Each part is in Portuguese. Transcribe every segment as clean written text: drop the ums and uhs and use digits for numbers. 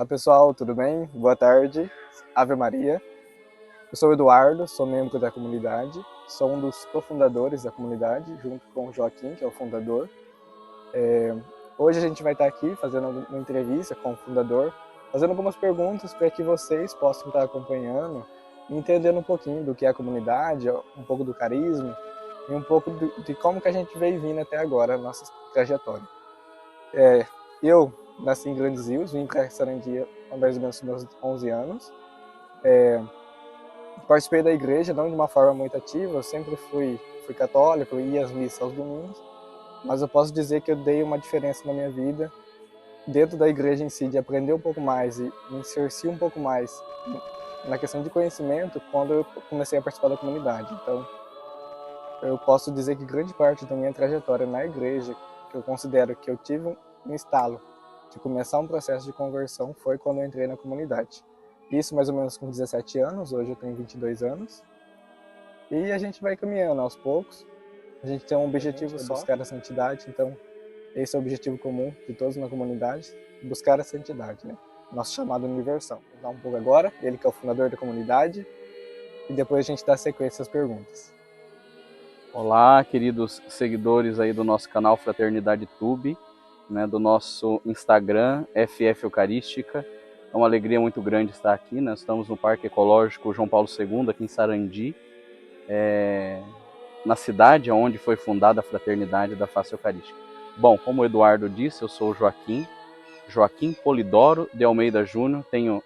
Olá pessoal, tudo bem? Boa tarde, Ave Maria. Eu sou o Eduardo, sou membro da comunidade, sou um dos cofundadores da comunidade, junto com o Joaquim, que é o fundador. Hoje a gente vai estar aqui fazendo uma entrevista com o fundador, fazendo algumas perguntas para que vocês possam estar acompanhando e entendendo um pouquinho do que é a comunidade, um pouco do carisma e um pouco de como que a gente veio vindo até agora, a nossa trajetória. Eu nasci em Grandes Rios, vim para Sarandi há mais ou menos meus 11 anos. Participei da igreja, não de uma forma muito ativa, eu sempre fui católico, ia às missas aos domingos, mas eu posso dizer que eu dei uma diferença na minha vida, dentro da igreja em si, de aprender um pouco mais e me inserir um pouco mais na questão de conhecimento quando eu comecei a participar da comunidade. Então, eu posso dizer que grande parte da minha trajetória na igreja, que eu considero que eu tive um estalo de começar um processo de conversão, foi quando eu entrei na comunidade. Isso mais ou menos com 17 anos, hoje eu tenho 22 anos. E a gente vai caminhando aos poucos. A gente tem um objetivo, buscar a santidade, então esse é o objetivo comum de todos na comunidade, buscar a santidade, né? Nosso chamado universal. Vou dar um pouco agora, ele que é o fundador da comunidade, e depois a gente dá sequência às perguntas. Olá, queridos seguidores aí do nosso canal Fraternidade Tube, né, do nosso Instagram, FF Eucarística. É uma alegria muito grande estar aqui, né? Estamos no Parque Ecológico João Paulo II, aqui em Sarandi, na cidade onde foi fundada a Fraternidade da Face Eucarística. Bom, como o Eduardo disse, eu sou o Joaquim Polidoro de Almeida Júnior, tenho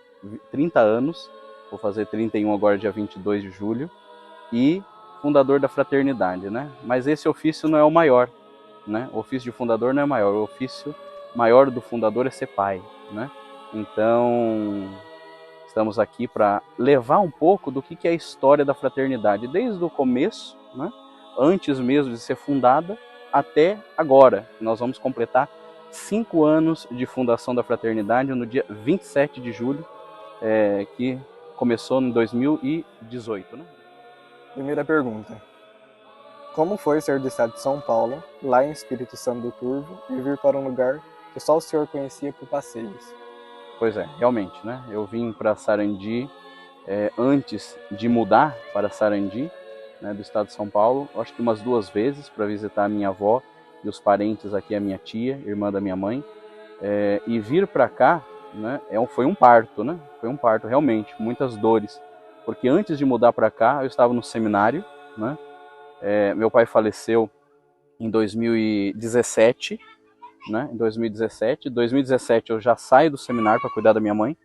30 anos, vou fazer 31 agora dia 22 de julho, e fundador da Fraternidade, né? Mas esse ofício não é o maior, né? O ofício de fundador não é maior, o ofício maior do fundador é ser pai, né? Então, estamos aqui para levar um pouco do que é a história da fraternidade, desde o começo, né? Antes mesmo de ser fundada, até agora. Nós vamos completar 5 anos de fundação da fraternidade no dia 27 de julho, que começou em 2018, né? Primeira pergunta. Como foi sair do estado de São Paulo, lá em Espírito Santo do Turvo, e vir para um lugar que só o senhor conhecia por passeios? Pois é, realmente, né? Eu vim para Sarandi antes de mudar para Sarandi, né, do estado de São Paulo, acho que umas 2 vezes para visitar a minha avó e os parentes aqui, a minha tia, irmã da minha mãe. E vir para cá, né, foi um parto, né? Foi um parto, realmente, muitas dores. Porque antes de mudar para cá, eu estava no seminário, né? Meu pai faleceu em 2017, né? Em 2017 eu já saio do seminário para cuidar da minha mãe,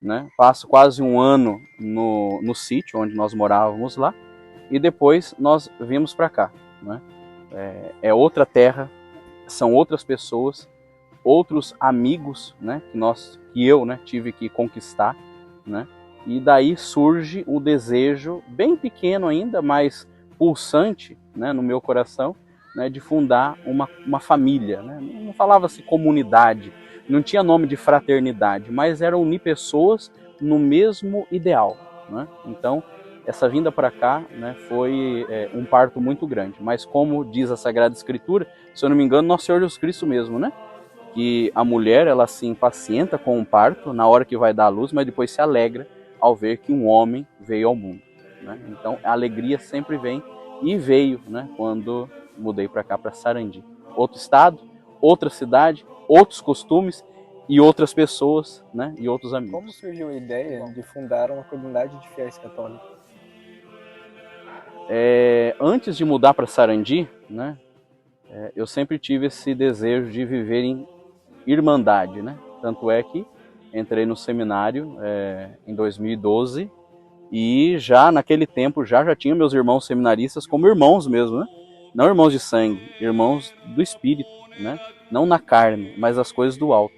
né? Passo quase um ano no sítio onde nós morávamos lá, e depois nós viemos para cá, né? É outra terra, são outras pessoas, outros amigos, né? Que eu, né, tive que conquistar, né? E daí surge o desejo, bem pequeno ainda, mas pulsante, né, no meu coração, né, de fundar uma família, né? Não falava-se comunidade, não tinha nome de fraternidade, mas era unir pessoas no mesmo ideal, né? Então, essa vinda para cá, né, foi um parto muito grande. Mas como diz a Sagrada Escritura, se eu não me engano, Nosso Senhor Jesus Cristo mesmo, né? Que a mulher, ela se impacienta com o parto na hora que vai dar à luz, mas depois se alegra ao ver que um homem veio ao mundo, né? Então, a alegria sempre vem, e veio, né, quando mudei para cá, para Sarandi. Outro estado, outra cidade, outros costumes e outras pessoas, né, e outros amigos. Como surgiu a ideia de fundar uma comunidade de fiéis católicos? Antes de mudar para Sarandi, né, eu sempre tive esse desejo de viver em irmandade, né? Tanto é que entrei no seminário em 2012, e já naquele tempo já tinha meus irmãos seminaristas como irmãos mesmo, né? Não irmãos de sangue, irmãos do espírito, né? Não na carne, mas as coisas do alto.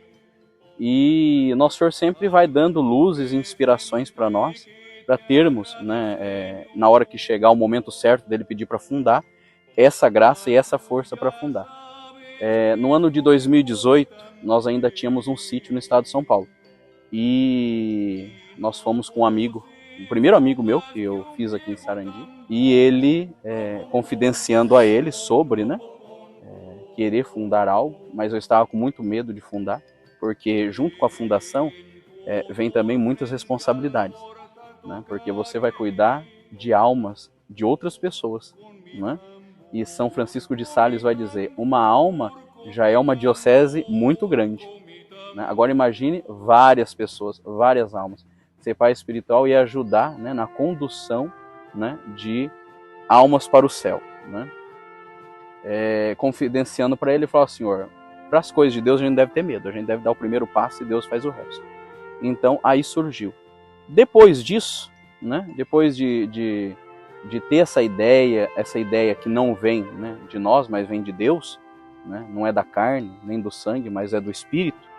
E Nosso Senhor sempre vai dando luzes e inspirações para nós, para termos, né, na hora que chegar o momento certo dele pedir para fundar, essa graça e essa força para fundar. No ano de 2018, nós ainda tínhamos um sítio no estado de São Paulo. E nós fomos com um amigo, o primeiro amigo meu que eu fiz aqui em Sarandi, e ele, confidenciando a ele sobre, né, querer fundar algo, mas eu estava com muito medo de fundar, porque junto com a fundação vem também muitas responsabilidades, né? Porque você vai cuidar de almas de outras pessoas, né? E São Francisco de Sales vai dizer, uma alma já é uma diocese muito grande, né? Agora imagine várias pessoas, várias almas. Ser pai espiritual e ajudar, né, na condução, né, de almas para o céu, né? Confidenciando para ele, falou: Senhor, para as coisas de Deus a gente deve ter medo, a gente deve dar o primeiro passo e Deus faz o resto. Então aí surgiu. Depois disso, né, depois de ter essa ideia que não vem, né, de nós, mas vem de Deus, né, não é da carne, nem do sangue, mas é do Espírito,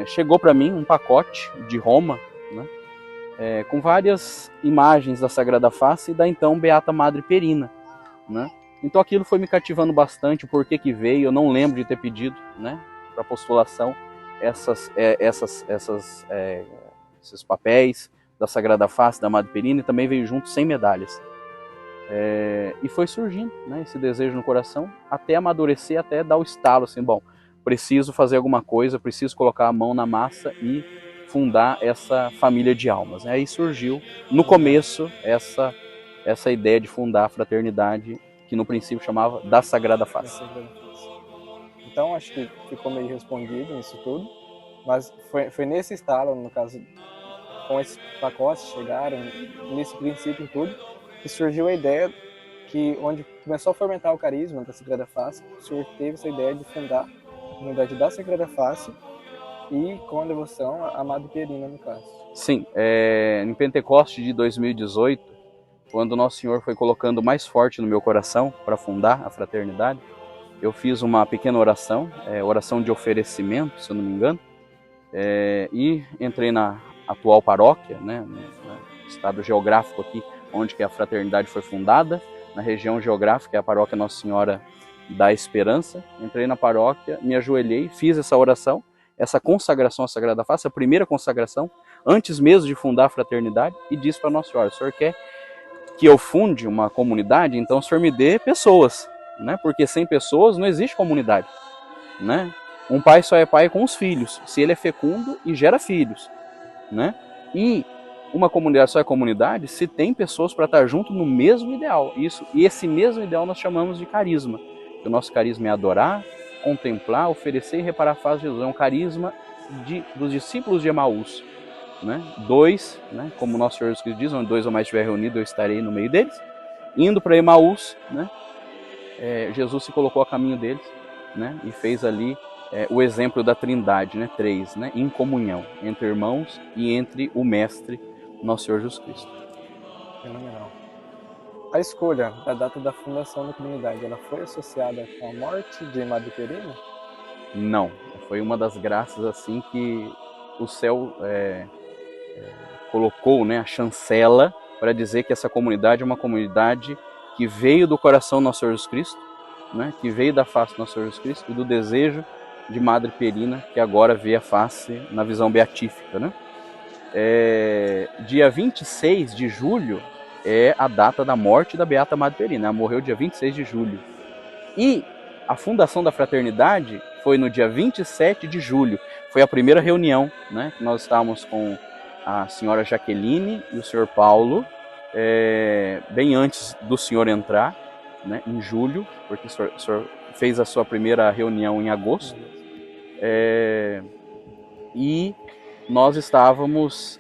chegou para mim um pacote de Roma, né, com várias imagens da Sagrada Face e da então Beata Madre Perina, né? Então aquilo foi me cativando bastante, o porquê que veio, eu não lembro de ter pedido, né, para postulação esses papéis da Sagrada Face, da Madre Perina, e também veio junto 100 medalhas. E foi surgindo, né, esse desejo no coração, até amadurecer, até dar o estalo, assim, bom, preciso fazer alguma coisa, preciso colocar a mão na massa e fundar essa família de almas. Aí surgiu, no começo, essa ideia de fundar a fraternidade, que no princípio chamava da Sagrada Face. Então acho que ficou meio respondido isso tudo, mas foi nesse estalo, no caso, com esses pacotes chegaram, nesse princípio e tudo, que surgiu a ideia que, onde começou a fomentar o carisma da Sagrada Face, o senhor teve essa ideia de fundar a comunidade da Sagrada Face e com a devoção a Madre Perina, no caso. Sim, em Pentecoste de 2018, quando Nosso Senhor foi colocando mais forte no meu coração para fundar a fraternidade, eu fiz uma pequena oração, oração de oferecimento, se eu não me engano, e entrei na atual paróquia, né, no estado geográfico aqui, onde que a fraternidade foi fundada, na região geográfica, é a paróquia Nossa Senhora da Esperança. Entrei na paróquia, me ajoelhei, fiz essa oração, essa consagração à Sagrada Face, a primeira consagração, antes mesmo de fundar a fraternidade, e disse para Nossa Senhora: o senhor quer que eu funde uma comunidade? Então o senhor me dê pessoas, né? Porque sem pessoas não existe comunidade, né? Um pai só é pai com os filhos, se ele é fecundo e gera filhos, né? E uma comunidade só é comunidade se tem pessoas para estar junto no mesmo ideal. E esse mesmo ideal nós chamamos de carisma. O nosso carisma é adorar, contemplar, oferecer e reparar a face de Jesus. É um carisma dos discípulos de Emaús, né? Dois, né? Como o nosso Senhor Jesus Cristo diz, onde dois ou mais estiver reunidos, eu estarei no meio deles. Indo para Emaús, né? Jesus se colocou a caminho deles, né? E fez ali o exemplo da Trindade, né? 3, né? Em comunhão entre irmãos e entre o Mestre, nosso Senhor Jesus Cristo. Fenomenal. A escolha da data da fundação da comunidade, ela foi associada com a morte de Madre Perina? Não, foi uma das graças assim que o céu colocou, né, a chancela para dizer que essa comunidade é uma comunidade que veio do coração do nosso Senhor Jesus Cristo, né, que veio da face do nosso Senhor Jesus Cristo e do desejo de Madre Perina, que agora vê a face na visão beatífica, né? Dia 26 de julho é a data da morte da Beata Madre Perina. Ela morreu dia 26 de julho. E a fundação da fraternidade foi no dia 27 de julho. Foi a primeira reunião, né? Nós estávamos com a senhora Jaqueline e o senhor Paulo, bem antes do senhor entrar, né, em julho, porque o senhor fez a sua primeira reunião em agosto. E nós estávamos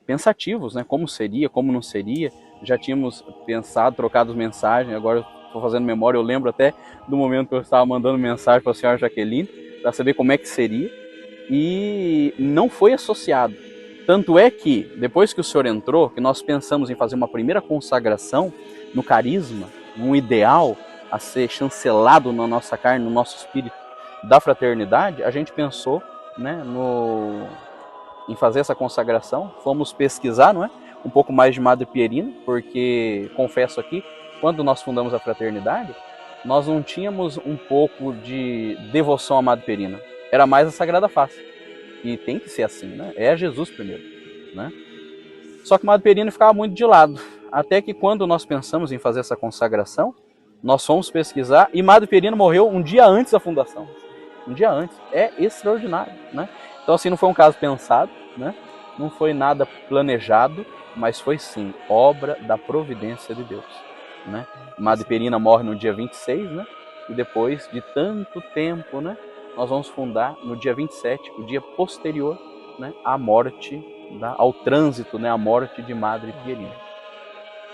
pensativos, né? Como seria, como não seria. Já tínhamos pensado, trocado mensagens. Agora estou fazendo memória, eu lembro até do momento que eu estava mandando mensagem para a senhora Jaqueline, para saber como é que seria. E não foi associado. Tanto é que, depois que o senhor entrou, que nós pensamos em fazer uma primeira consagração no carisma, num ideal a ser chancelado na nossa carne, no nosso espírito da fraternidade, a gente pensou, né, em fazer essa consagração. Fomos pesquisar, não é? Um pouco mais de Madre Perina, porque, confesso aqui, quando nós fundamos a fraternidade, nós não tínhamos um pouco de devoção à Madre Perina. Era mais a Sagrada Face. E tem que ser assim, né? É Jesus primeiro, né? Só que Madre Perina ficava muito de lado. Até que quando nós pensamos em fazer essa consagração, nós fomos pesquisar e Madre Perina morreu um dia antes da fundação. Um dia antes. É extraordinário, né? Então assim, não foi um caso pensado, né? Não foi nada planejado, mas foi sim obra da providência de Deus, né? Madre Perina morre no dia 26, né? E depois de tanto tempo, né, nós vamos fundar no dia 27, o dia posterior, né, à morte, ao trânsito, né, à morte de Madre Pierina.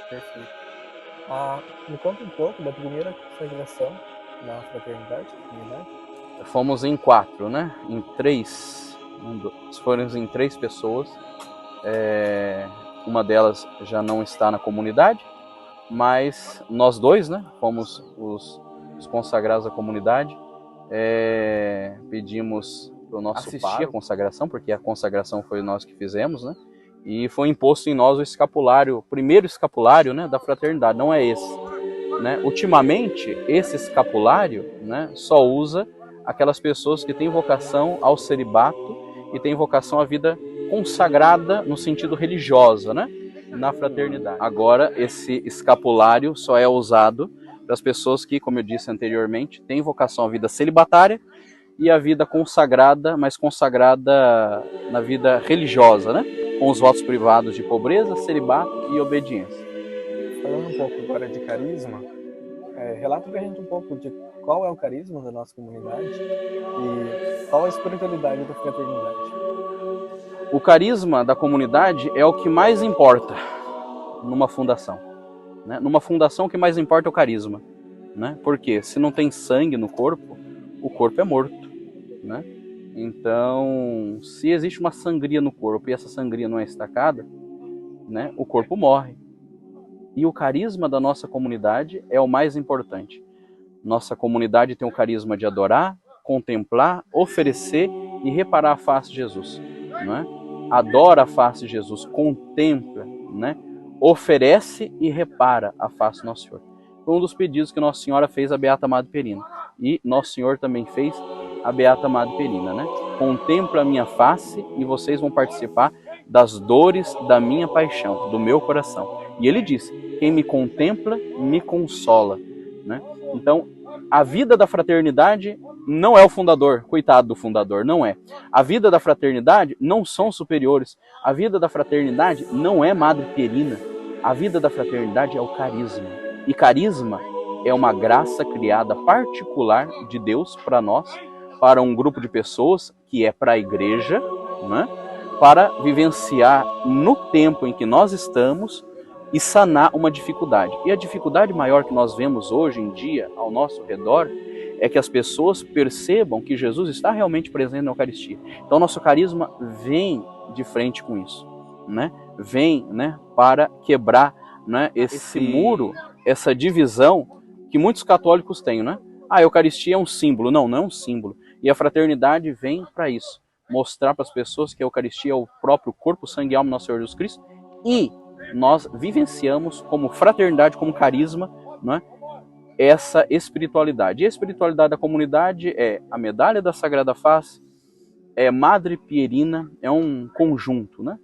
Perfeito. Me conta um pouco da primeira consagração na fraternidade, comunidade. Fomos em 4, né? Em 3, foram em 3 pessoas. Uma delas já não está na comunidade, mas nós 2, né, fomos os consagrados da comunidade. Pedimos para o nosso pai a consagração, porque a consagração foi nós que fizemos, né? E foi imposto em nós o escapulário, o primeiro escapulário, né, da fraternidade, não é esse, né? Ultimamente, esse escapulário, né, só usa aquelas pessoas que têm vocação ao celibato e têm vocação à vida consagrada no sentido religiosa, né, na fraternidade. Agora, esse escapulário só é usado para as pessoas que, como eu disse anteriormente, têm vocação à vida celibatária e à vida consagrada, mas consagrada na vida religiosa, né, com os votos privados de pobreza, celibato e obediência. Falando um pouco agora de carisma, relata pra gente um pouco de qual é o carisma da nossa comunidade e qual a espiritualidade da fraternidade. O carisma da comunidade é o que mais importa numa fundação, né? Numa fundação o que mais importa é o carisma, né? Porque se não tem sangue no corpo, o corpo é morto, né? Então, se existe uma sangria no corpo e essa sangria não é estacada, né, o corpo morre. E o carisma da nossa comunidade é o mais importante. Nossa comunidade tem o carisma de adorar, contemplar, oferecer e reparar a face de Jesus, não é? Adora a face de Jesus, contempla, né? Oferece e repara a face do Nosso Senhor. Foi um dos pedidos que Nossa Senhora fez à Beata Madre Perina. E Nosso Senhor também fez à Beata Madre Perina, né? Contempla a minha face e vocês vão participar das dores da minha paixão, do meu coração. E ele disse, quem me contempla, me consola, né? Então, a vida da fraternidade não é o fundador, coitado do fundador, não é. A vida da fraternidade não são superiores. A vida da fraternidade não é Madre Pierina. A vida da fraternidade é o carisma. E carisma é uma graça criada particular de Deus para nós, para um grupo de pessoas que é para a igreja, né? Para vivenciar no tempo em que nós estamos e sanar uma dificuldade. E a dificuldade maior que nós vemos hoje em dia ao nosso redor é que as pessoas percebam que Jesus está realmente presente na Eucaristia. Então nosso carisma vem de frente com isso, né? Vem, né, para quebrar, né, esse muro, essa divisão que muitos católicos têm, né? A Eucaristia é um símbolo. Não, não é um símbolo. E a fraternidade vem para isso, mostrar para as pessoas que a Eucaristia é o próprio corpo, sangue e alma do nosso Senhor Jesus Cristo, e nós vivenciamos como fraternidade, como carisma, né, essa espiritualidade. E a espiritualidade da comunidade é a medalha da Sagrada Face, é Madre Pierina, é um conjunto, né?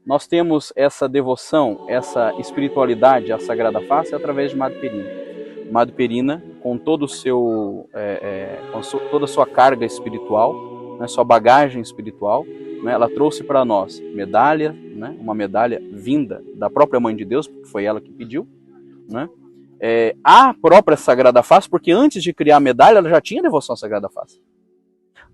Nós temos essa devoção, essa espiritualidade à Sagrada Face através de Madre Pierina. Madre Pierina, com todo o seu, toda a sua carga espiritual, né, sua bagagem espiritual, né, ela trouxe para nós medalha, né, uma medalha vinda da própria Mãe de Deus, porque foi ela que pediu, né, a própria Sagrada Face, porque antes de criar a medalha, ela já tinha devoção à Sagrada Face.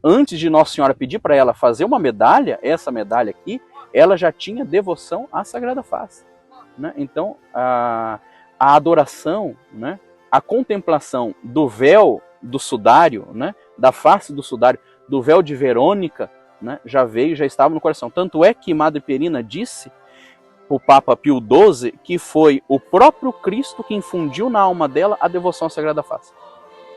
Antes de Nossa Senhora pedir para ela fazer uma medalha, essa medalha aqui, ela já tinha devoção à Sagrada Face, né? Então, a adoração, né, a contemplação do véu do sudário, né, da face do sudário, do véu de Verônica, né, já veio, já estava no coração. Tanto é que Madre Pierina disse o Papa Pio XII que foi o próprio Cristo que infundiu na alma dela a devoção à Sagrada Face,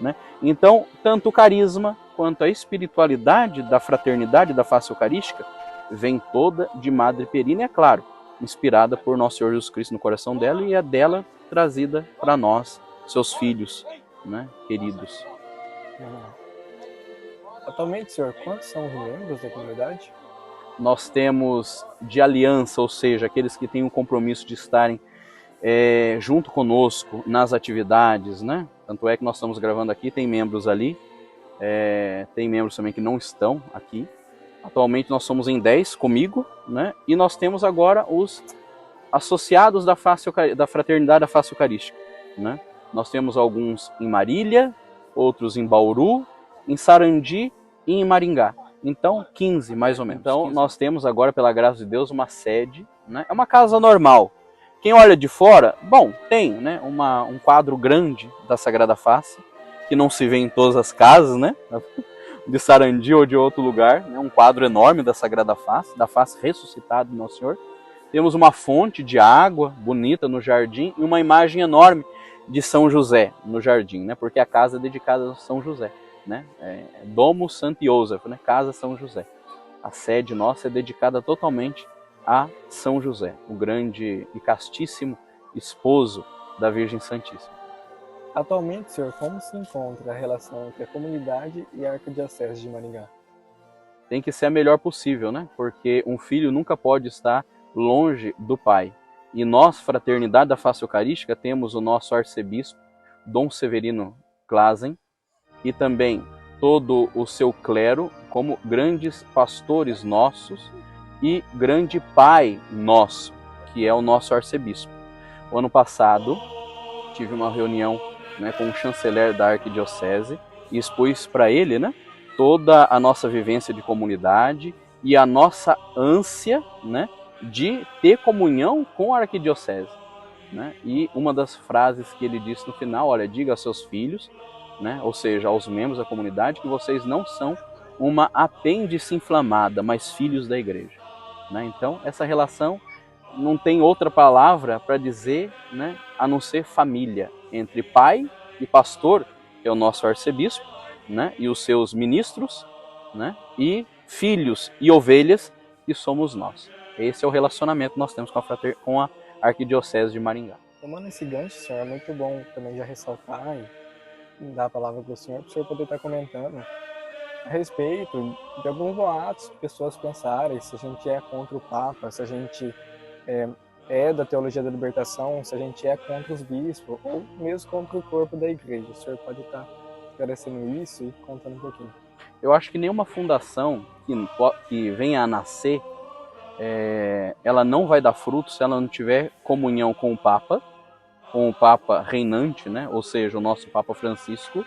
né? Então, tanto o carisma quanto a espiritualidade da fraternidade da face eucarística vem toda de Madre Pierina, e é claro, inspirada por Nosso Senhor Jesus Cristo no coração dela, e é dela trazida para nós, seus filhos, né, queridos. Atualmente, senhor, quantos são os membros da comunidade? Nós temos de aliança, ou seja, aqueles que têm o compromisso de estarem junto conosco nas atividades, né? Tanto é que nós estamos gravando aqui, tem membros ali, tem membros também que não estão aqui, Atualmente nós somos em 10 comigo, né? E nós temos agora os associados da Fraternidade da Face Eucarística, né? Nós temos alguns em Marília, outros em Bauru, em Sarandi e em Maringá. Então, 15 mais ou menos. Então, nós temos agora, pela graça de Deus, uma sede, né? É uma casa normal. Quem olha de fora, bom, tem, né, um quadro grande da Sagrada Face, que não se vê em todas as casas, né, de Sarandi ou de outro lugar, né, um quadro enorme da Sagrada Face, da face ressuscitada do Nosso Senhor. Temos uma fonte de água bonita no jardim e uma imagem enorme de São José no jardim, né, porque a casa é dedicada a São José, né, Domus Santi Joseph, né, Casa São José. A sede nossa é dedicada totalmente a São José, o grande e castíssimo esposo da Virgem Santíssima. Atualmente, senhor, como se encontra a relação entre a comunidade e a Arquidiocese de Maringá? Tem que ser a melhor possível, né? Porque um filho nunca pode estar longe do pai. E nós, Fraternidade da Face Eucarística, temos o nosso arcebispo, Dom Severino Clasen, e também todo o seu clero como grandes pastores nossos e grande pai nosso, que é o nosso arcebispo. O ano passado tive uma reunião, né, com o chanceler da arquidiocese e expus para ele, né, toda a nossa vivência de comunidade e a nossa ânsia, né, de ter comunhão com a arquidiocese, né? E uma das frases que ele disse no final, olha, diga aos seus filhos, né, ou seja, aos membros da comunidade, que vocês não são uma apêndice inflamada, mas filhos da igreja. Né? Então, essa relação não tem outra palavra para dizer, né, a não ser família, entre pai e pastor, que é o nosso arcebispo, né, e os seus ministros, né, e filhos e ovelhas, que somos nós. Esse é o relacionamento que nós temos com a Arquidiocese de Maringá. Tomando esse gancho, senhor, é muito bom também já ressaltar e dar a palavra para o senhor poder estar comentando a respeito de alguns boatos que pessoas pensarem se a gente é contra o Papa, se a gente é da teologia da libertação, se a gente é contra os bispos ou mesmo contra o corpo da igreja. O senhor pode estar esclarecendo isso e contando um pouquinho. Eu acho que nenhuma fundação que venha a nascer, ela não vai dar fruto se ela não tiver comunhão com o Papa reinante, né? Ou seja, o nosso Papa Francisco,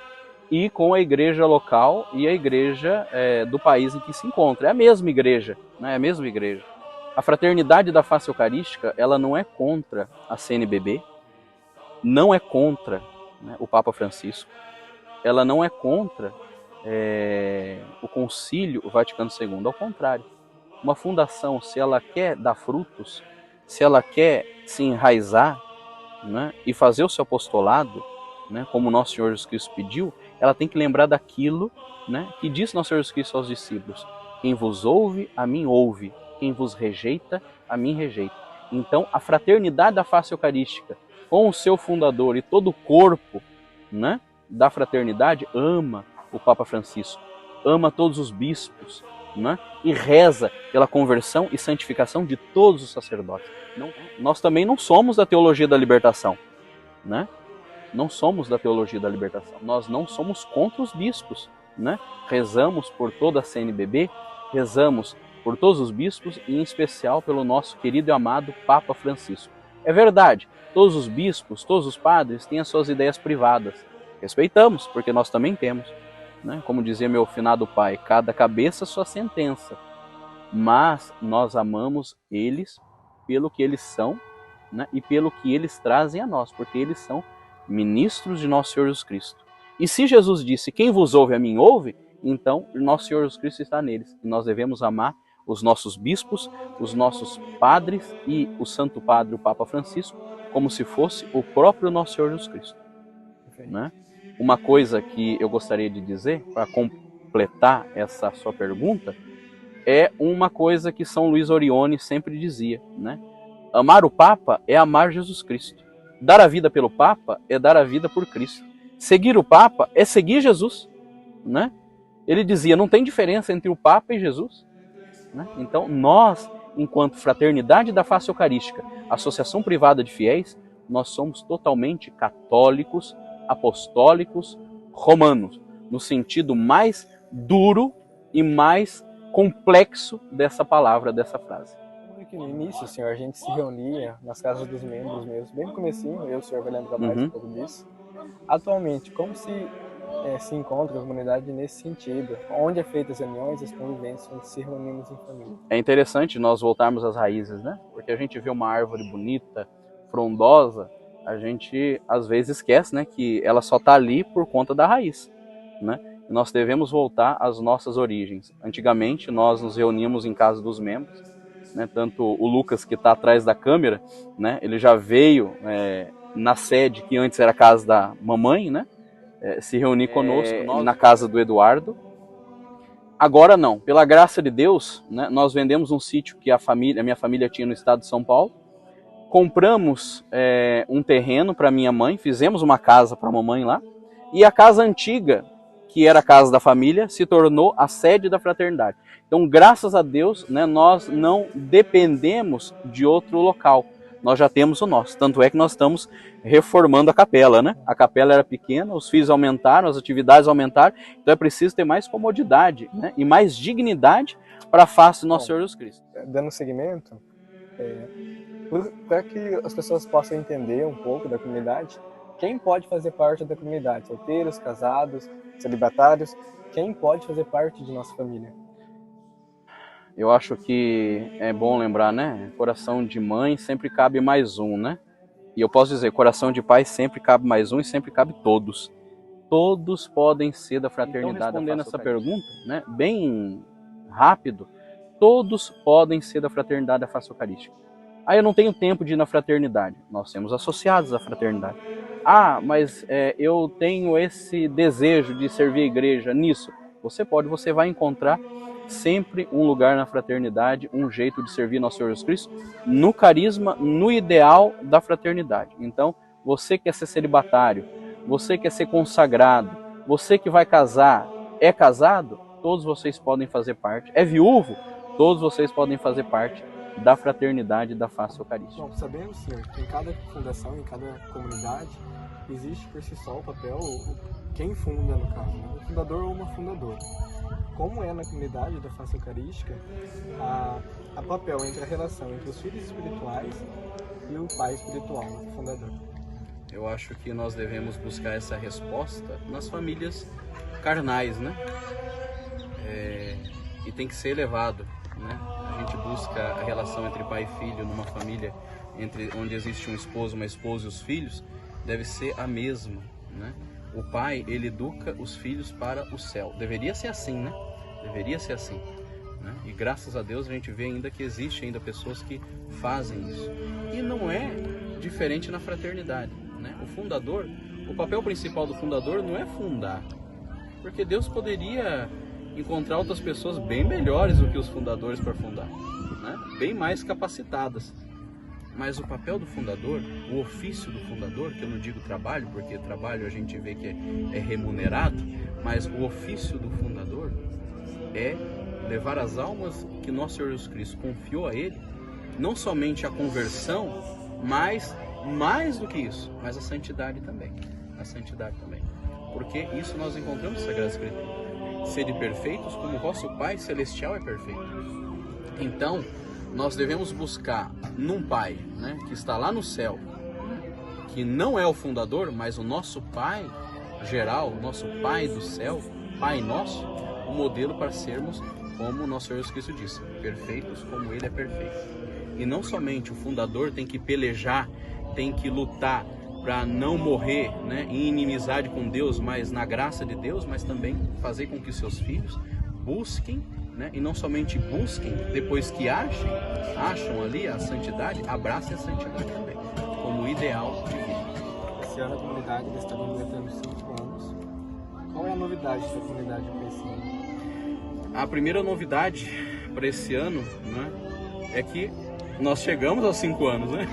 e com a igreja local e a igreja do país em que se encontra. É a mesma igreja, né? É a mesma igreja. A Fraternidade da Face Eucarística, ela não é contra a CNBB, não é contra, né, o Papa Francisco, ela não é contra o Concílio Vaticano II, ao contrário. Uma fundação, se ela quer dar frutos, se ela quer se enraizar, né, e fazer o seu apostolado, né, como nosso Senhor Jesus Cristo pediu, ela tem que lembrar daquilo, né, que disse nosso Senhor Jesus Cristo aos discípulos: quem vos ouve, a mim ouve, quem vos rejeita, a mim rejeita. Então, a Fraternidade da Face Eucarística, com o seu fundador e todo o corpo, né, da fraternidade, ama o Papa Francisco, ama todos os bispos, né, e reza pela conversão e santificação de todos os sacerdotes. Nós também não somos da teologia da libertação, né? Não somos da teologia da libertação. Nós não somos contra os bispos, né? Rezamos por toda a CNBB, rezamos por todos os bispos e em especial pelo nosso querido e amado Papa Francisco. É verdade, todos os bispos, todos os padres têm as suas ideias privadas. Respeitamos, porque nós também temos, né? Como dizia meu finado pai, cada cabeça sua sentença. Mas nós amamos eles pelo que eles são, né? E pelo que eles trazem a nós, porque eles são ministros de nosso Senhor Jesus Cristo. E se Jesus disse, quem vos ouve a mim ouve, então nosso Senhor Jesus Cristo está neles. E nós devemos amar os nossos bispos, os nossos padres e o Santo Padre, o Papa Francisco, como se fosse o próprio nosso Senhor Jesus Cristo. Né? Uma coisa que eu gostaria de dizer, para completar essa sua pergunta, é uma coisa que São Luís Orione sempre dizia, né? Amar o Papa é amar Jesus Cristo. Dar a vida pelo Papa é dar a vida por Cristo. Seguir o Papa é seguir Jesus, né? Ele dizia, não tem diferença entre o Papa e Jesus, né? Então, nós, enquanto Fraternidade da Face Eucarística, associação privada de fiéis, nós somos totalmente católicos, apostólicos, romanos, no sentido mais duro e mais complexo dessa palavra, dessa frase. Que no início, senhor, a gente se reunia nas casas dos membros mesmo, bem no comecinho, o senhor vai lembrar mais um pouco disso. Atualmente, como se encontra a comunidade nesse sentido? Onde é feitas as reuniões, as convivências, onde se reunimos em família? É interessante nós voltarmos às raízes, né? Porque a gente vê uma árvore bonita, frondosa, a gente às vezes esquece, né, que ela só está ali por conta da raiz, né? Nós devemos voltar às nossas origens. Antigamente nós nos reuníamos em casa dos membros, né? Tanto o Lucas, que está atrás da câmera, né? Ele já veio na sede que antes era a casa da mamãe, né? Se reunir conosco na casa do Eduardo. Agora não, pela graça de Deus, né? Nós vendemos um sítio que a minha família tinha no estado de São Paulo, compramos um terreno para minha mãe, fizemos uma casa para a mamãe lá, e a casa antiga, que era a casa da família, se tornou a sede da fraternidade. Então, graças a Deus, né, nós não dependemos de outro local. Nós já temos o nosso. Tanto é que nós estamos reformando a capela, né? A capela era pequena, os filhos aumentaram, as atividades aumentaram. Então é preciso ter mais comodidade, né? E mais dignidade para a face do nosso Senhor Jesus Cristo. Dando seguimento, para que as pessoas possam entender um pouco da comunidade, quem pode fazer parte da comunidade? Solteiros, casados, celibatários? Quem pode fazer parte de nossa família? Eu acho que é bom lembrar, né? Coração de mãe sempre cabe mais um, né? E eu posso dizer, coração de pai sempre cabe mais um e sempre cabe todos. Todos podem ser da fraternidade. Então, respondendo essa pergunta, né? Bem rápido, todos podem ser da fraternidade da face eucarística. Eu não tenho tempo de ir na fraternidade. Nós temos associados à fraternidade. Mas eu tenho esse desejo de servir a igreja nisso. Você vai encontrar sempre um lugar na fraternidade, um jeito de servir nosso Senhor Jesus Cristo, no carisma, no ideal da fraternidade. Então, você quer ser celibatário, você quer ser consagrado, você que vai casar, é casado, todos vocês podem fazer parte. É viúvo, todos vocês podem fazer parte da fraternidade da face eucarística. Bom, sabemos, senhor, que em cada fundação, em cada comunidade, existe por si só o papel, quem funda no caso, né? Um fundador ou uma fundadora. Como é na comunidade da face eucarística a papel entre a relação entre os filhos espirituais e o pai espiritual, o fundador? Eu acho que nós devemos buscar essa resposta nas famílias carnais, né? E tem que ser elevado, né? A gente busca a relação entre pai e filho numa família onde existe um esposo, uma esposa e os filhos, deve ser a mesma, né? O pai, ele educa os filhos para o céu. Deveria ser assim, né? Deveria ser assim, né? E graças a Deus a gente vê ainda que existe ainda pessoas que fazem isso. E não é diferente na fraternidade, né? O papel principal do fundador não é fundar. Porque Deus poderia encontrar outras pessoas bem melhores do que os fundadores para fundar, né? Bem mais capacitadas. Mas o papel do fundador, o ofício do fundador, que eu não digo trabalho, porque trabalho a gente vê que é remunerado, mas o ofício do fundador é levar as almas que nosso Senhor Jesus Cristo confiou a ele, não somente a conversão, mas mais do que isso, mas a santidade também. A santidade também. Porque isso nós encontramos na Sagrada Escritura. Sede perfeitos como vosso Pai Celestial é perfeito. Então, nós devemos buscar num Pai, né, que está lá no céu, que não é o fundador, mas o nosso Pai geral, o nosso Pai do céu, Pai nosso, o modelo para sermos como o nosso Senhor Jesus Cristo disse, perfeitos como Ele é perfeito. E não somente o fundador tem que pelejar, tem que lutar para não morrer, né, em inimizade com Deus, mas na graça de Deus, mas também fazer com que seus filhos busquem, né, e não somente busquem, depois que acham ali a santidade, abracem a santidade também, como ideal de vida. Esse ano a comunidade está completando 5 anos. Qual é a novidade da comunidade para esse ano? A primeira novidade para esse ano, né, é que nós chegamos aos 5 anos, né?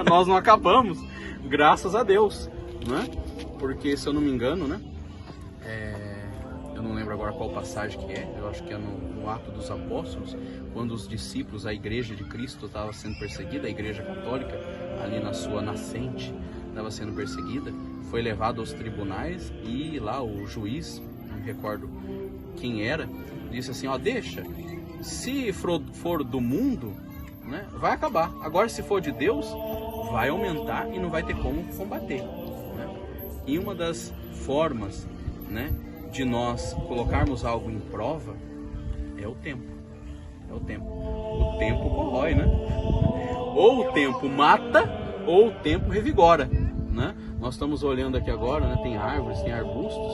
Nós não acabamos, graças a Deus, né? Porque, se eu não me engano, né, eu não lembro agora qual passagem que é, eu acho que é no Ato dos Apóstolos, quando os discípulos, a Igreja de Cristo estava sendo perseguida, a Igreja Católica, ali na sua nascente, estava sendo perseguida, foi levado aos tribunais e lá o juiz, não me recordo quem era, disse assim, deixa, Se for do mundo, né, vai acabar. Agora, se for de Deus, vai aumentar e não vai ter como combater, né? E uma das formas, né, de nós colocarmos algo em prova é o tempo. É o tempo. O tempo corrói, né? Ou o tempo mata, ou o tempo revigora, né? Nós estamos olhando aqui agora, né? Tem árvores, tem arbustos,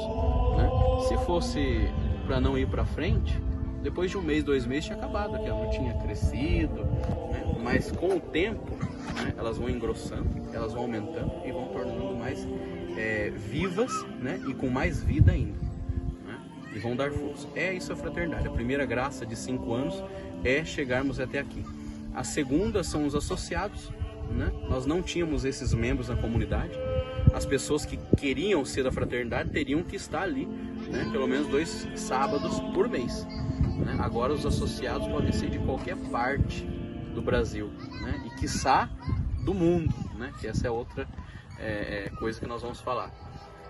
né? Se fosse para não ir para frente, depois de 1 mês, 2 meses tinha acabado, aqui não tinha crescido, né? Mas com o tempo, né, elas vão engrossando, elas vão aumentando e vão tornando mais vivas, né? E com mais vida ainda, né? E vão dar frutos. É isso a fraternidade. A primeira graça de 5 anos é chegarmos até aqui. A segunda são os associados, né? Nós não tínhamos esses membros na comunidade. As pessoas que queriam ser da fraternidade teriam que estar ali, né? Pelo menos 2 sábados por mês, né? Agora os associados podem ser de qualquer parte do Brasil, né? E quiçá do mundo, né? Que essa é outra coisa que nós vamos falar.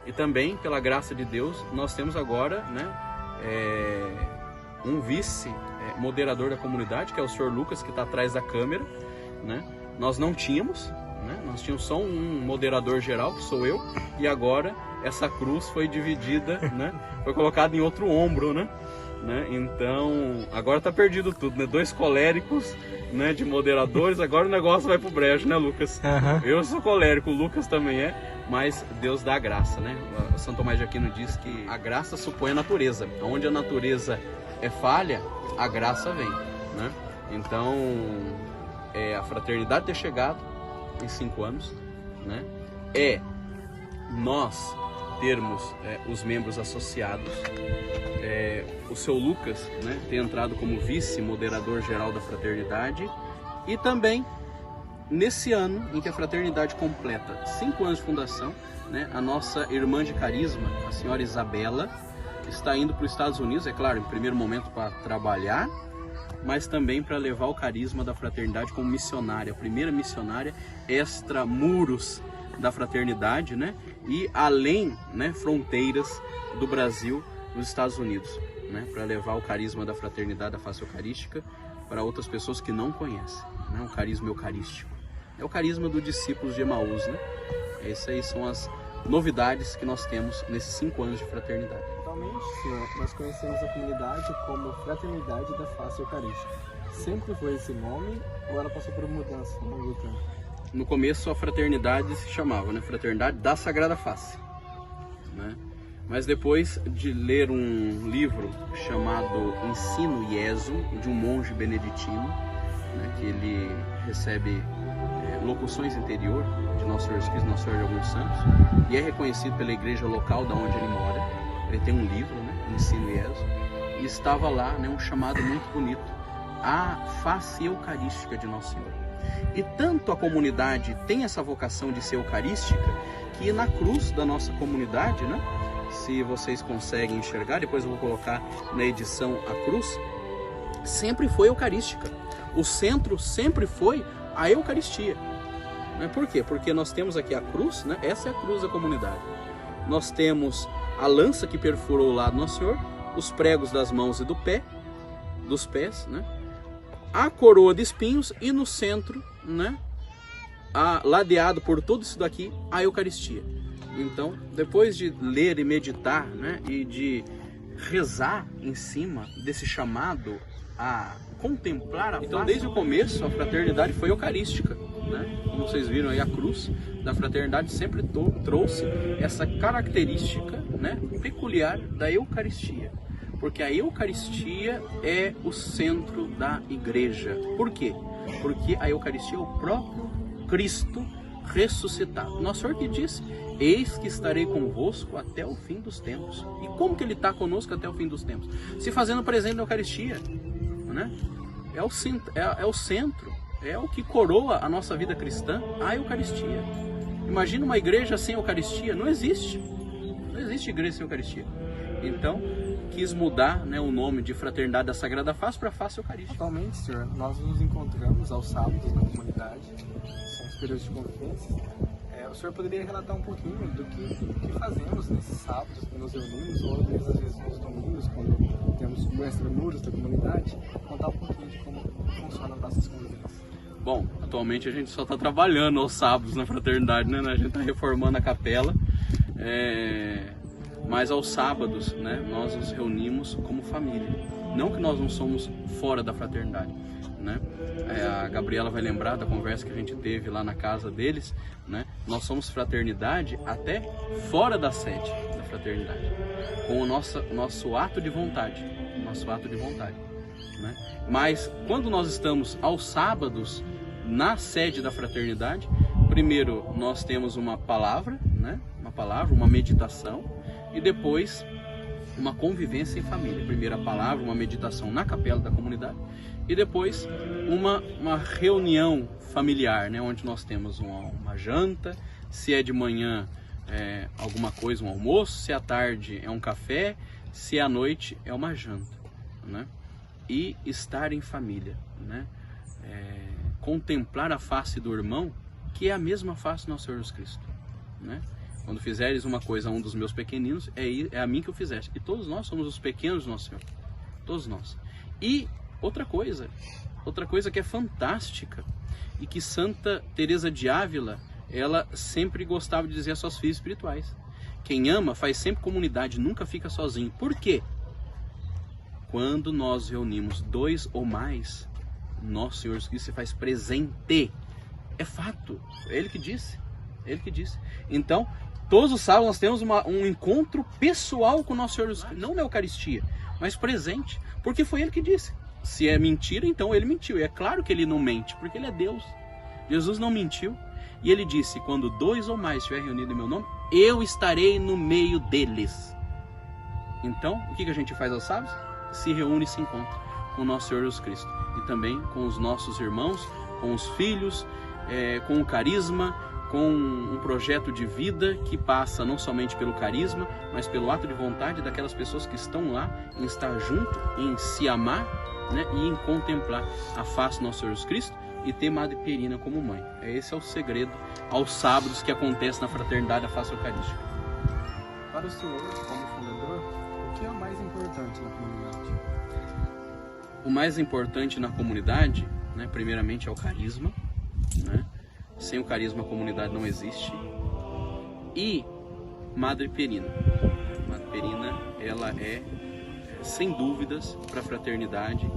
E também, pela graça de Deus, nós temos agora, né, um vice moderador da comunidade, que é o senhor Lucas, que está atrás da câmera, né? Nós não tínhamos, né? Nós tínhamos só um moderador geral, que sou eu, e agora essa cruz foi dividida, né? Foi colocada em outro ombro, né? Então, agora tá perdido tudo, né? 2 coléricos, né, de moderadores, agora o negócio vai pro brejo, né, Lucas? Uhum. Eu sou colérico, o Lucas também é, mas Deus dá a graça, né? O Santo Tomás de Aquino diz que a graça supõe a natureza. Onde a natureza é falha, a graça vem, né? Então, a fraternidade ter chegado em 5 anos, né? Nós termos os membros associados, o seu Lucas, né, ter entrado como vice-moderador geral da fraternidade, e também nesse ano em que a fraternidade completa 5 anos de fundação, né, a nossa irmã de carisma, a senhora Isabela, está indo para os Estados Unidos, é claro, em primeiro momento para trabalhar, mas também para levar o carisma da fraternidade como missionária, a primeira missionária extramuros da fraternidade, né? E além, né, fronteiras do Brasil, nos Estados Unidos, né? Para levar o carisma da fraternidade, da face eucarística, para outras pessoas que não conhecem, né? O carisma eucarístico. É o carisma do discípulos de Emaús, né? Essas aí são as novidades que nós temos nesses 5 anos de fraternidade. Atualmente, senhor, nós conhecemos a comunidade como Fraternidade da Face Eucarística. Sempre foi esse nome ou ela passou por mudança ao longo do tempo? No começo a fraternidade se chamava, né, Fraternidade da Sagrada Face, né? Mas depois de ler um livro chamado Ensino Ieso, de um monge beneditino, né, que ele recebe locuções interior de Nosso Senhor Jesus Cristo, Nosso Senhor de alguns santos, e é reconhecido pela igreja local da onde ele mora. Ele tem um livro, né, Ensino Ieso, e estava lá, né, um chamado muito bonito, a face eucarística de Nosso Senhor. E tanto a comunidade tem essa vocação de ser eucarística, que na cruz da nossa comunidade, né, se vocês conseguem enxergar, depois eu vou colocar na edição a cruz, sempre foi eucarística. O centro sempre foi a Eucaristia. Por quê? Porque nós temos aqui a cruz, né? Essa é a cruz da comunidade. Nós temos a lança que perfurou o lado do Nosso Senhor, os pregos das mãos e dos pés, né? A coroa de espinhos e no centro, né, ladeado por tudo isso daqui, a Eucaristia. Então, depois de ler e meditar, né, e de rezar em cima desse chamado a contemplar a face, então desde o começo a fraternidade foi eucarística, né? Como vocês viram aí, a cruz da fraternidade sempre trouxe essa característica, né, peculiar da Eucaristia. Porque a Eucaristia é o centro da igreja. Por quê? Porque a Eucaristia é o próprio Cristo ressuscitado. Nosso Senhor que disse: eis que estarei convosco até o fim dos tempos. E como que Ele está conosco até o fim dos tempos? Se fazendo presente na Eucaristia, né? É o centro, é o que coroa a nossa vida cristã, a Eucaristia. Imagina uma igreja sem Eucaristia, não existe. Não existe igreja sem Eucaristia. Então, quis mudar, né, o nome de Fraternidade da Sagrada Face para Face Eucarística. Atualmente, senhor, nós nos encontramos aos sábados na comunidade, são os períodos de convivência. O senhor poderia relatar um pouquinho do que fazemos nesses sábados, que nos reunimos, ou às vezes nos domingos, quando temos o extramuros da comunidade, contar um pouquinho de como funcionam nossas convivências. Bom, atualmente a gente só está trabalhando aos sábados na fraternidade, né? A gente está reformando a capela, mas aos sábados, né, nós nos reunimos como família. Não que nós não somos fora da fraternidade, né? A Gabriela vai lembrar da conversa que a gente teve lá na casa deles, né? Nós somos fraternidade até fora da sede da fraternidade, com o nosso ato de vontade, né? Mas quando nós estamos aos sábados na sede da fraternidade, primeiro nós temos uma palavra, né? Uma meditação, e depois uma convivência em família. Primeiro a palavra, uma meditação na capela da comunidade, e depois uma reunião familiar, né? Onde nós temos uma janta, se é de manhã alguma coisa, um almoço, se à tarde é um café, se à noite é uma janta, né? E estar em família, né? Contemplar a face do irmão, que é a mesma face do nosso Senhor Jesus Cristo, né? Quando fizeres uma coisa a um dos meus pequeninos, é a mim que o fizeste. E todos nós somos os pequenos do nosso Senhor. Todos nós. E outra coisa que é fantástica, e que Santa Teresa de Ávila, ela sempre gostava de dizer às suas filhas espirituais: quem ama faz sempre comunidade, nunca fica sozinho. Por quê? Quando nós reunimos 2 ou mais, nosso Senhor Jesus Cristo se faz presente. É fato. É Ele que disse. Então, todos os sábados nós temos um encontro pessoal com o nosso Senhor Jesus Cristo. Não na Eucaristia, mas presente. Porque foi Ele que disse. Se é mentira, então Ele mentiu. E é claro que Ele não mente, porque Ele é Deus. Jesus não mentiu. E Ele disse: quando 2 ou mais estiver reunido em meu nome, eu estarei no meio deles. Então, o que a gente faz aos sábados? Se reúne e se encontra com o nosso Senhor Jesus Cristo. E também com os nossos irmãos, com os filhos, com o carisma, com um projeto de vida que passa não somente pelo carisma, mas pelo ato de vontade daquelas pessoas que estão lá, em estar junto, em se amar, né, e em contemplar a face do nosso Senhor Jesus Cristo e ter Madre Pierina como mãe. Esse é o segredo aos sábados que acontece na fraternidade da face eucarística. Para o senhor, como fundador, o que é o mais importante na comunidade? O mais importante na comunidade, né, primeiramente é o carisma, né? Sem o carisma a comunidade não existe. E Madre Pierina. Madre Pierina, ela é, sem dúvidas, para a fraternidade,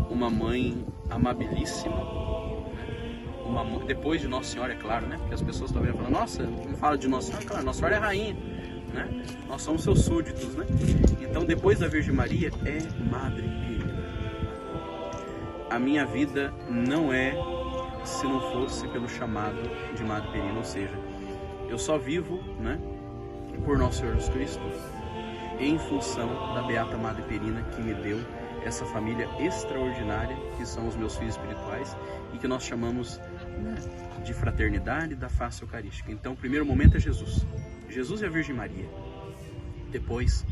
uma mãe amabilíssima, né? Depois de Nossa Senhora, é claro, né? Porque as pessoas estão vendo e falam: nossa, não fala de Nossa Senhora? Claro, Nossa Senhora é rainha, né? Nós somos seus súditos, né? Então, depois da Virgem Maria, é Madre Pierina. A minha vida não é se não fosse pelo chamado de Madre Pierina, ou seja, eu só vivo, né, por Nosso Senhor Jesus Cristo, em função da Beata Madre Pierina, que me deu essa família extraordinária, que são os meus filhos espirituais, e que nós chamamos, né, de fraternidade da face eucarística. Então, o primeiro momento é Jesus e a Virgem Maria, depois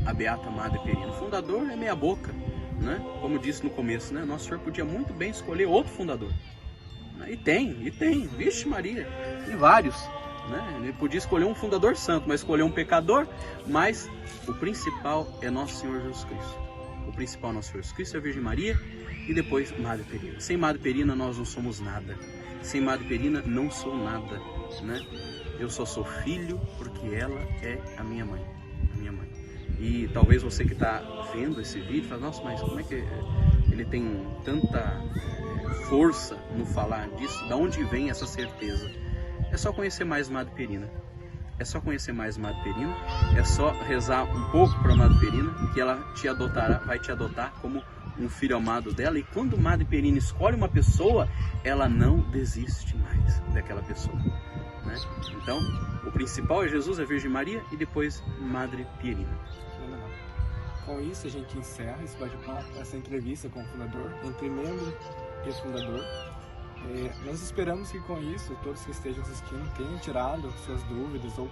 a Beata Madre Pierina. O fundador é meia boca, né? Como disse no começo, né? Nosso Senhor podia muito bem escolher outro fundador. E tem, vixe Maria, tem vários, né? Ele podia escolher um fundador santo, mas escolheu um pecador. Mas o principal é Nosso Senhor Jesus Cristo. O principal é Nosso Senhor Jesus Cristo, a Virgem Maria, e depois Madre Pierina. Sem Madre Pierina nós não somos nada. Sem Madre Pierina não sou nada, né? Eu só sou filho porque ela é a minha mãe. E talvez você que está vendo esse vídeo fale: nossa, mas como é que ele tem tanta força no falar disso? Da onde vem essa certeza? É só conhecer mais Madre Pierina. É só rezar um pouco para Madre Pierina, que ela vai te adotar como um filho amado dela. E quando Madre Pierina escolhe uma pessoa, ela não desiste mais daquela pessoa, né? Então, o principal é Jesus, a Virgem Maria e depois Madre Pierina. Com isso, a gente encerra esse bate-papo, essa entrevista com o fundador, entre membro e fundador. Nós esperamos que com isso, todos que estejam assistindo tenham tirado suas dúvidas ou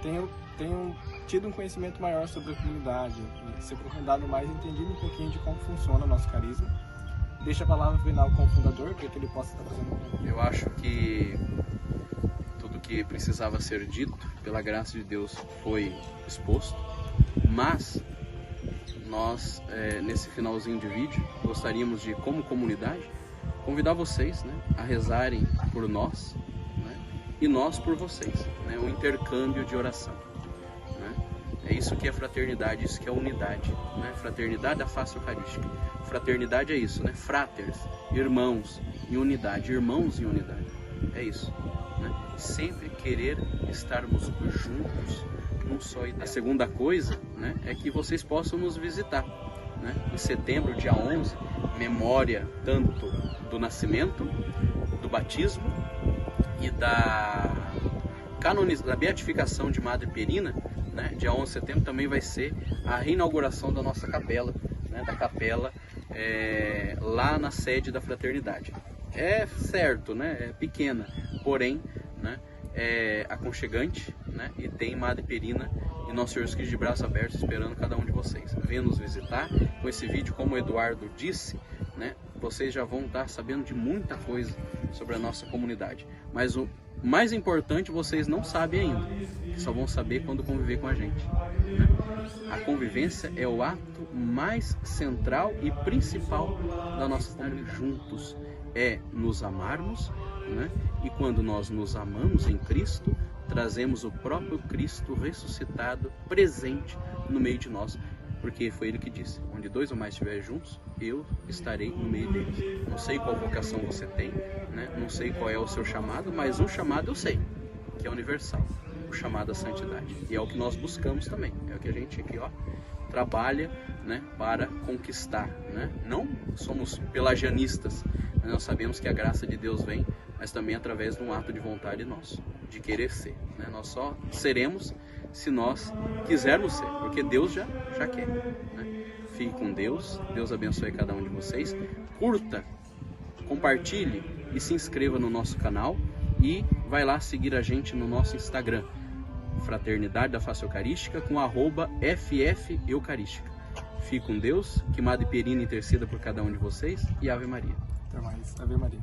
tenham tido um conhecimento maior sobre a comunidade, se aprofundado mais, entendido um pouquinho de como funciona o nosso carisma. Deixa a palavra final com o fundador, para que ele possa estar fazendo. Eu acho que tudo que precisava ser dito, pela graça de Deus, foi exposto, mas nós, nesse finalzinho de vídeo, gostaríamos de, como comunidade, convidar vocês, né, a rezarem por nós, né, e nós por vocês, né, um intercâmbio de oração. Né? É isso que é fraternidade, isso que é unidade, né? Fraternidade da face eucarística. Fraternidade é isso, né? Fraters, irmãos em unidade, irmãos em unidade. É isso, né? Sempre querer estarmos juntos num só ideal. A segunda coisa, né, é que vocês possam nos visitar, né? Em setembro, dia 11, memória tanto do nascimento, do batismo e da beatificação de Madre Perina, né? Dia 11 de setembro também vai ser a reinauguração da nossa capela, né? Da capela lá na sede da Fraternidade. É certo, né? É pequena, porém, né, é aconchegante, né? E tem Madre Perina e Nosso Senhor Cristo de braços abertos esperando cada um de vocês. Venha nos visitar. Com esse vídeo, como o Eduardo disse, né, vocês já vão estar sabendo de muita coisa sobre a nossa comunidade. Mas o mais importante vocês não sabem ainda, que só vão saber quando conviver com a gente, né? A convivência é o ato mais central e principal da nossa comunidade. Juntos é nos amarmos, né? E quando nós nos amamos em Cristo, trazemos o próprio Cristo ressuscitado presente no meio de nós, porque foi Ele que disse: onde dois ou mais estiverem juntos, eu estarei no meio deles. Não sei qual vocação você tem, né? Não sei qual é o seu chamado, mas um chamado eu sei, que é universal, o chamado à santidade. E é o que nós buscamos também, é o que a gente aqui, ó, trabalha, né, para conquistar, né? Não somos pelagianistas, mas nós sabemos que a graça de Deus vem, mas também através de um ato de vontade nosso, de querer ser, né? Nós só seremos se nós quisermos ser, porque Deus já quer, né? Fique com Deus, Deus abençoe cada um de vocês, curta, compartilhe e se inscreva no nosso canal e vai lá seguir a gente no nosso Instagram, Fraternidade da Face Eucarística, com @FFEucarística. Fique com Deus, que Madre Perina interceda por cada um de vocês e Ave Maria. Até mais, Ave Maria.